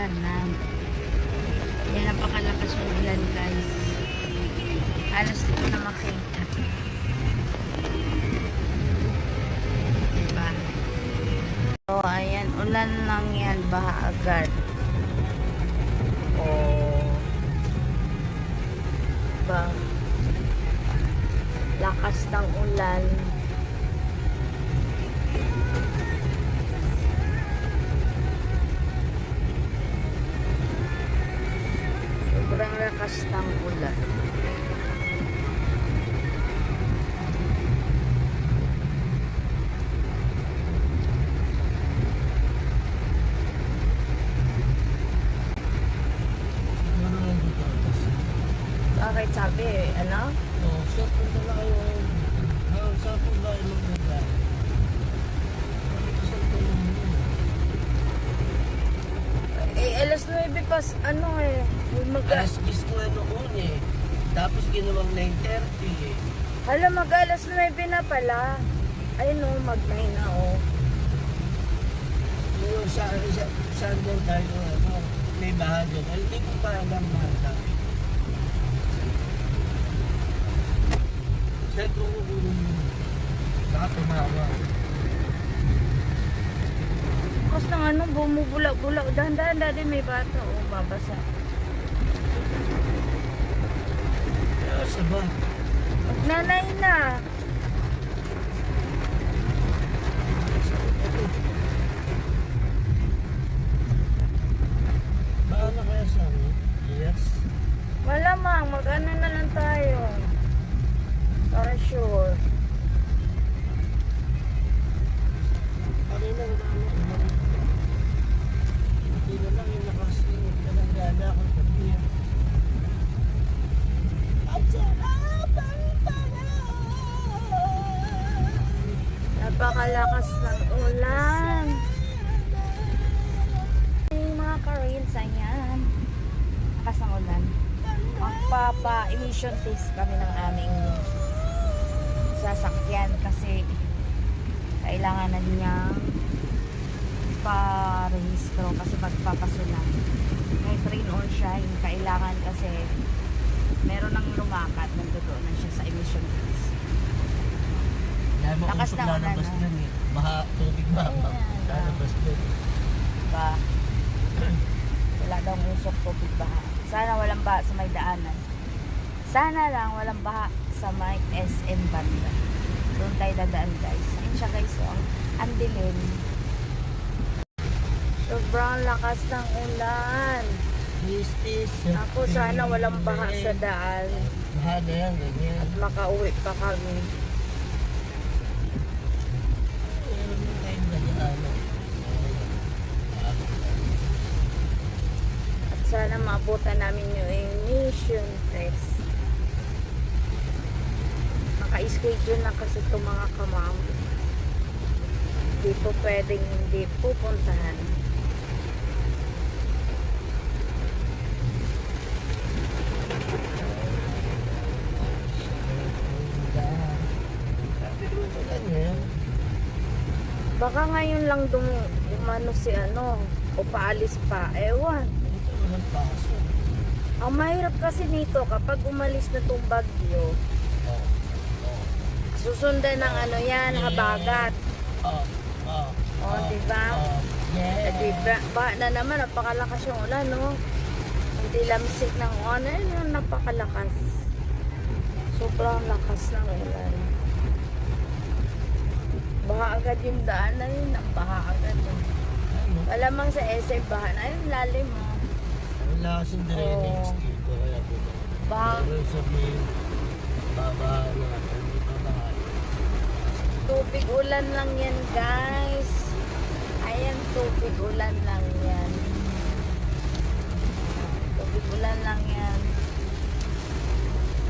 ulan na. Yan, napakalakas yung ulan guys. Halos di ko na makita. Diba? So, ayan, ulan lang yan, baha agad. Oh. Diba? Lakas ng ulan. Sobrang lakas ng ulan. Bakit sabi, ano? Saan punta na kayo? Saan punta kayo magpunta? Saan punta Alas 9 pas, ano Alas 10 ko noon eh. Tapos ginawang 9:30 eh. Hala, mag-alas 9 na pala. Ayun mag-9 na Yung saan doon tayo, may baha doon. Ay, hindi ko pa alam na. Saan ko kukunin mo? Baka tumawa. Tapos ng bumubulak-bulak. Dahan-dahan dati may bata. Babasa. Saan ba? Nanay na. Baka na kaya sa amin? Yes. Malamang, mag-ano na lang tayo. Para sure. Kanina wala na. Hindi na lang yung nakasinit ka ng gala ko sabi niya. At sarap ang Napakalakas ng ulan. Yung mga ka-rails, ayan. Lakas ng ulan. Magpapa-emission test kami ng aming sasakyan kasi kailangan na niyang pa-rehistro kasi magpapasulan. May train on siya, yung kailangan kasi meron nang lumakat, nandoon na siya sa emission test. Lakas ng ulan, lalabas no? dun eh. Baha, tubig ba? Ayan. Lalabas dun. Ba? Wala daw usok tubig baha. Sana walang baha sa may daanan. Sana lang walang baha sa may SM banda. Doon tayo dadaan guys. Ayun siya guys. Ang dilim. Sobrang lakas ng ulan. This is Ako sana walang baha sa daan. Baha na yan, ganyan. At makauwi pa kami. Meron na tayong ganyan. At sana maabutan namin yung emission test. Naka-schedule na kasi itong mga kamam. Hindi po pwedeng hindi pupuntahan. Sabi ko ito ganyan. Baka ngayon lang umano si o paalis pa. Ewan. Ito walang paso. Ang mahirap kasi nito kapag umalis na itong bagyo, susundan ng yan, habagat. Diba? Yeah. Diba? Ba na naman, napakalakas yung ulan, no? Hindi lamsik ng yun, napakalakas. Sobrang lakas ng ulan. Baha agad yung daan na yun, baha agad. Malamang sa SM baha na yun, lalim mo. Wala kasing drainage dito, kaya po. Baha. Pero sabihin, babaha na, hindi babaha. Tubig ulan lang yan guys. Ayan, tubig ulan lang yan. Tubig ulan lang yan.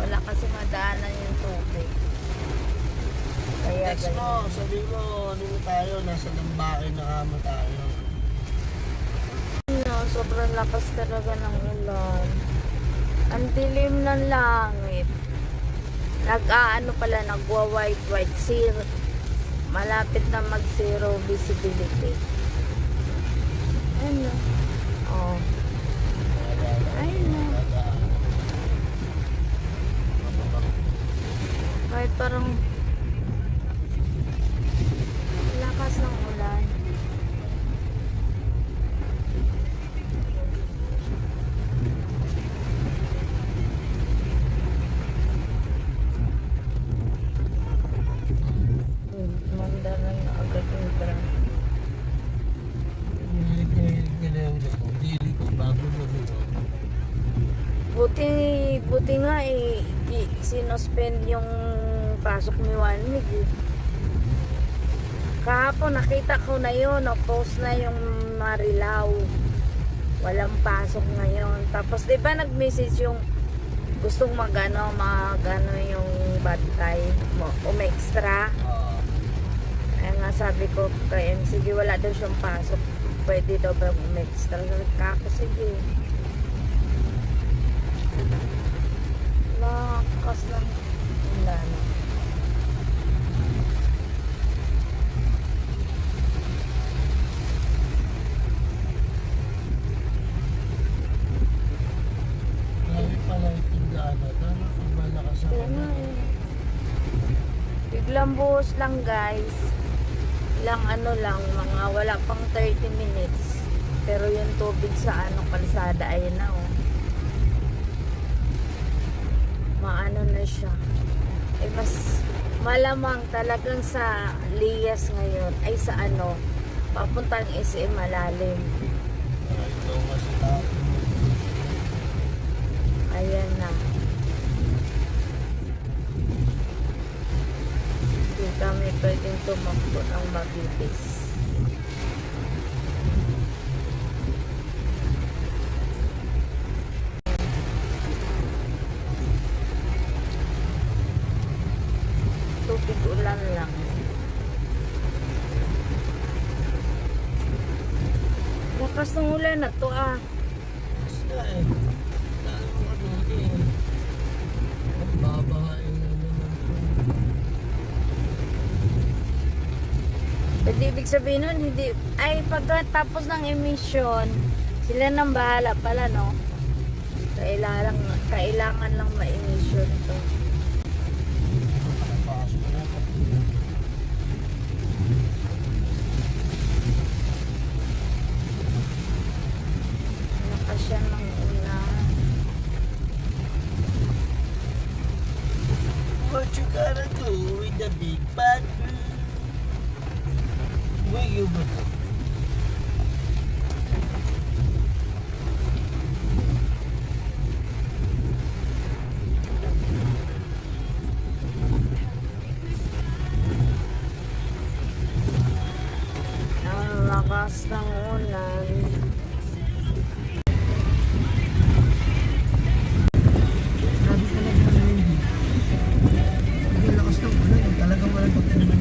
Wala kasi madaanan yung tubig. Kaya Text mo, sabi mo, tayo, nasa lambain na kama tayo. Sobrang lakas talaga ng ulan. Ang dilim ng langit. Nagwa-white zero. Malapit na mag zero visibility. Ano? Oh. Buti, buti nga sinospend yung pasok ni Juan Mig. Kahapon nakita ko na yun, post na yung Marilao. Walang pasok ngayon. Tapos 'di ba nag-message yung gustong magano yung bantay mo, extra. Kaya nga sabi ko kay MCG wala daw siyang pasok. Pwede daw ba extra? Kako sige. Lakas lang. Wala na. Lagi pala yung tinggaan na ito. Kung malakas ako Kaya na. nga eh. Biglang buhos lang guys. Ilang ano lang, mga wala pang 30 minutes. Pero yung tubig sa kalsada, ayun na oh. Maano na siya. Eh mas malamang talagang sa Lias ngayon, ay sa papuntang SM malalim. Ito kasi tao. Ayan na. Hindi kami pwedeng tumakbo ng mabilis. Tubig ulan lang. Lakas ng ulan na to ah. Basta eh. Lalo mo ano eh. Babahain na naman. Pwede ibig sabihin nun, hindi, ay pagkatapos ng emission, sila nang bahala pala, no? Kailangan lang ma-emission to. Nakapasok na ako. Lakas siya ng ulan. What you gotta do with the big bad bird? Where you go? Ang lakas ng ulan. Sabi ko lang na hindi. Hindi lakas ng ulan. Talagang walang pagkakas.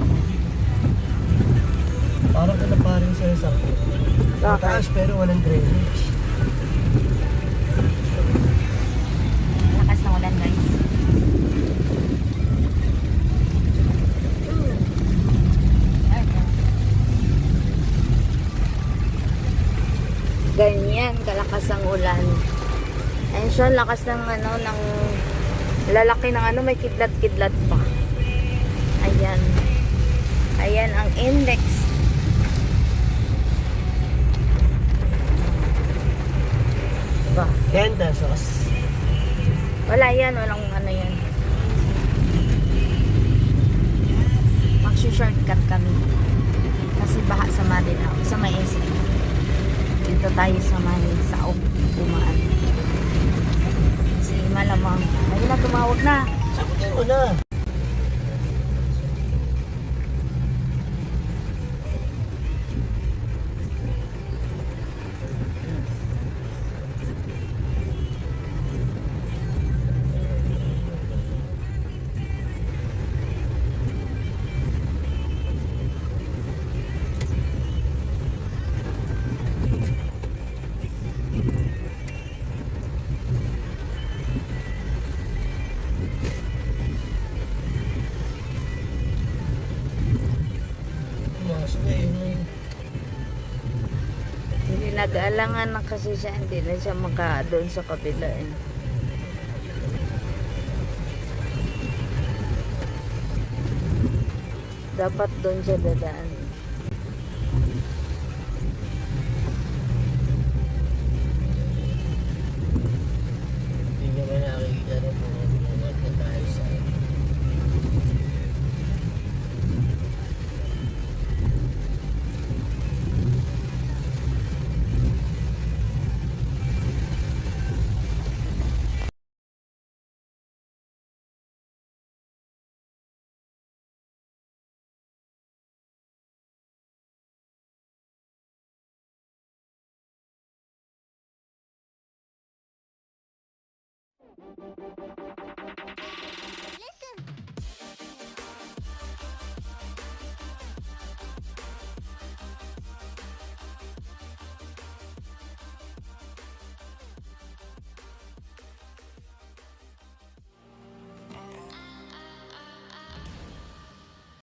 Parang ka na parin sa isang mataas pero walang drainage. Lakas ng ulan, guys. Ganyan kalakas ang ulan. Ayun siya, lakas ng ng lalaki ng may kidlat-kidlat pa. Ayan. Ayan ang index. Ba? 10 pesos. Wala yan, walang yan. Mag-shortcut kami. Kasi baha sa Manila, sa may SM. Dito tayo sa may Saog, dumaan. Kasi malamang, ayun na, tumawag na. Sagutin mo na. Hindi nag-aalangan na kasi siya, hindi na siya doon sa kabila eh. Dapat doon siya dadaan. Hindi nyo ba nakikita rin kung bumat na tayo sa Bye.